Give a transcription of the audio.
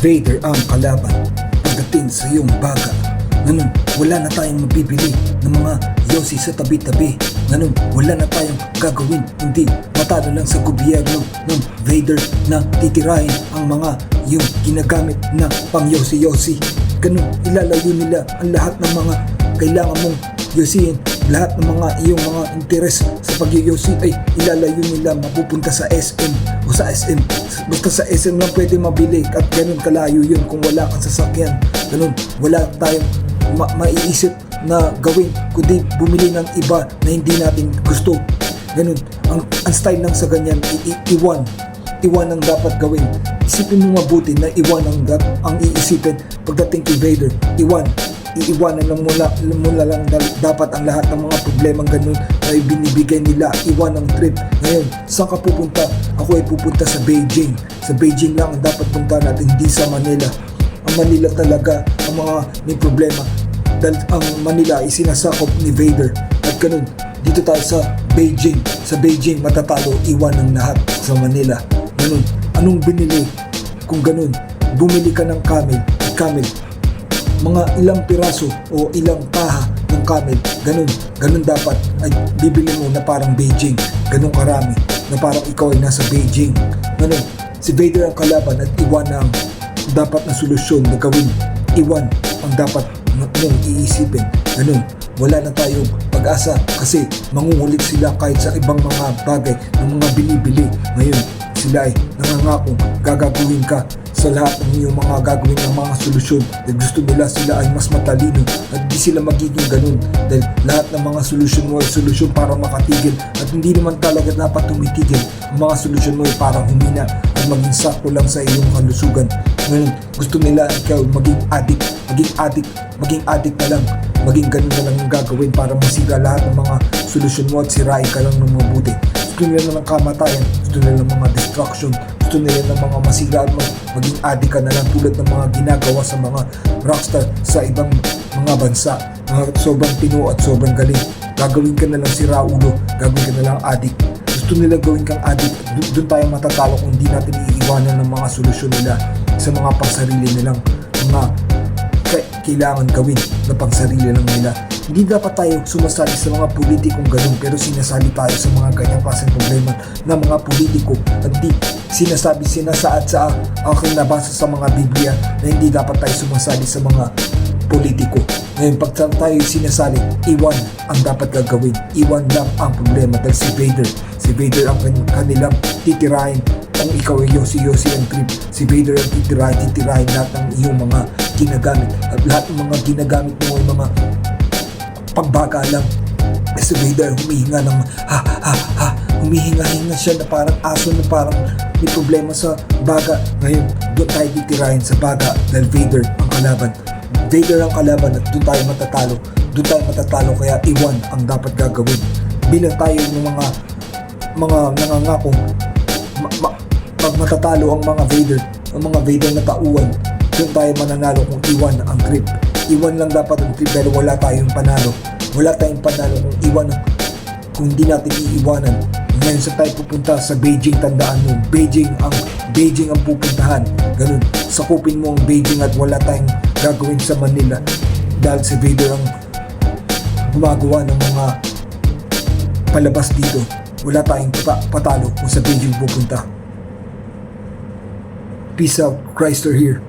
Vader ang kalaban pagdating sa iyong baga. Ganun, wala na tayong mabibili ng mga yosi sa tabi-tabi. Ganun, wala na tayong gagawin kundi matalo lang sa gobyerno ng Vader na titirahin ang mga yung ginagamit na pang yosi-yosi. Ganun, ilalayo nila ang lahat ng mga kailangan mong yosihin. Lahat ng mga iyong mga interes sa pag-yosi ay ilalayo nila, mapupunta sa SM o sa SM. Basta sa SM lang pwede mabili at ganun kalayo yun kung wala kang sasakyan. Ganun, wala tayong maiisip na gawin kundi bumili ng iba na hindi natin gusto. Ganun, ang style lang sa ganyan, iwan ang dapat gawin. Isipin mo mabuti na iwan ang iisipin pagdating kay Vader. Iiwanan lang mula lang dapat ang lahat ng mga problemang ganun na ibinibigay nila. Iwan ang trip. Ngayon, saan ka pupunta? Ako ay pupunta sa Beijing. Sa Beijing lang ang dapat punta natin, hindi sa Manila. Ang Manila talaga ang mga may problema dahil ang Manila ay sinasakop ni Vader. At ganun, dito tayo sa Beijing. Sa Beijing matatalo, iwan ang lahat sa Manila. Ganun, anong binili? Kung ganun, bumili ka ng camel, mga ilang piraso o ilang kaha ng camel, ganun dapat ay bibili mo na parang Beijing, ganun karami na parang ikaw ay nasa Beijing. Ganun, si Vader ang kalaban at iwan ang dapat na solusyon na gawin. Iwan ang dapat mong iisipin. Ganun, wala na tayong pag-asa kasi mangungulit sila kahit sa ibang mga bagay ng mga binibili. Ngayon, sila ay nangangakong gagawin ka sa lahat ng iyong mga gagawin ng mga solusyon dahil gusto nila sila ay mas matalino at di sila magiging ganun dahil lahat ng mga solusyon mo ay solusyon para makatigil at hindi naman talaga dapat tumitigil. Ang mga solusyon mo ay para humina at maging sakto lang sa iyong kalusugan. Ngayon, gusto nila ikaw maging addict na lang, maging ganun na lang yung gagawin para masira lahat ng mga solusyon mo at sirain ka lang ng mabuti. Gusto nila ng kamatayan, gusto nila ng mga destruction, gusto nila ng mga masira mo, maging addict ka na lang tulad ng mga ginagawa sa mga rockstar sa ibang mga bansa. Mga sobrang tino at sobrang galing. Gagawin ka na lang si Raulo, gagawin ka na lang addict. Gusto nila gawin kang addict. Doon tayo matatalo kung hindi natin iiwanan ng mga solusyon nila sa mga pangsarili nilang mga kailangan gawin na pangsarili lang nila. Hindi dapat tayo sumasali sa mga politikong ganun pero sinasali tayo sa mga ganyang klaseng problema ng mga politiko at di sinasaad sa aking nabasa sa mga Biblia na hindi dapat tayo sumasali sa mga politiko. Ngayon, pag tayo sinasali, iwan ang dapat gagawin. Iwan lang ang problema dahil si Vader ang kanilang titirahin. Kung ikaw ay yosi-yosi ang trip, si Vader ang titirahin lahat ng iyong mga ginagamit at lahat ng mga ginagamit mo ay mga pagbaga lang. Si Vader humihinga ng humihinga-hinga siya na parang aso na parang may problema sa baga. Ngayon, doon tayo titirahin sa baga dahil Vader ang kalaban. Vader ang kalaban at doon tayo matatalo kaya iwan ang dapat gagawin. Bilang tayo ng mga nangangakong pag matatalo ang mga Vader na tauhan, doon tayo mananalo kung iwan ang trip. Iwan lang dapat ang trip pero wala tayong panalo. Wala tayong panalo kung iwan kung hindi natin iiwanan. Ngayon sa tayo pupunta sa Beijing, tandaan mo, Beijing ang pupuntahan. Ganun, sakupin mo ang Beijing at wala tayong gagawin sa Manila dahil si Vader ang gumagawa ng mga palabas dito. Wala tayong patalo kung sa Beijing pupunta. Peace out, Chrysler here.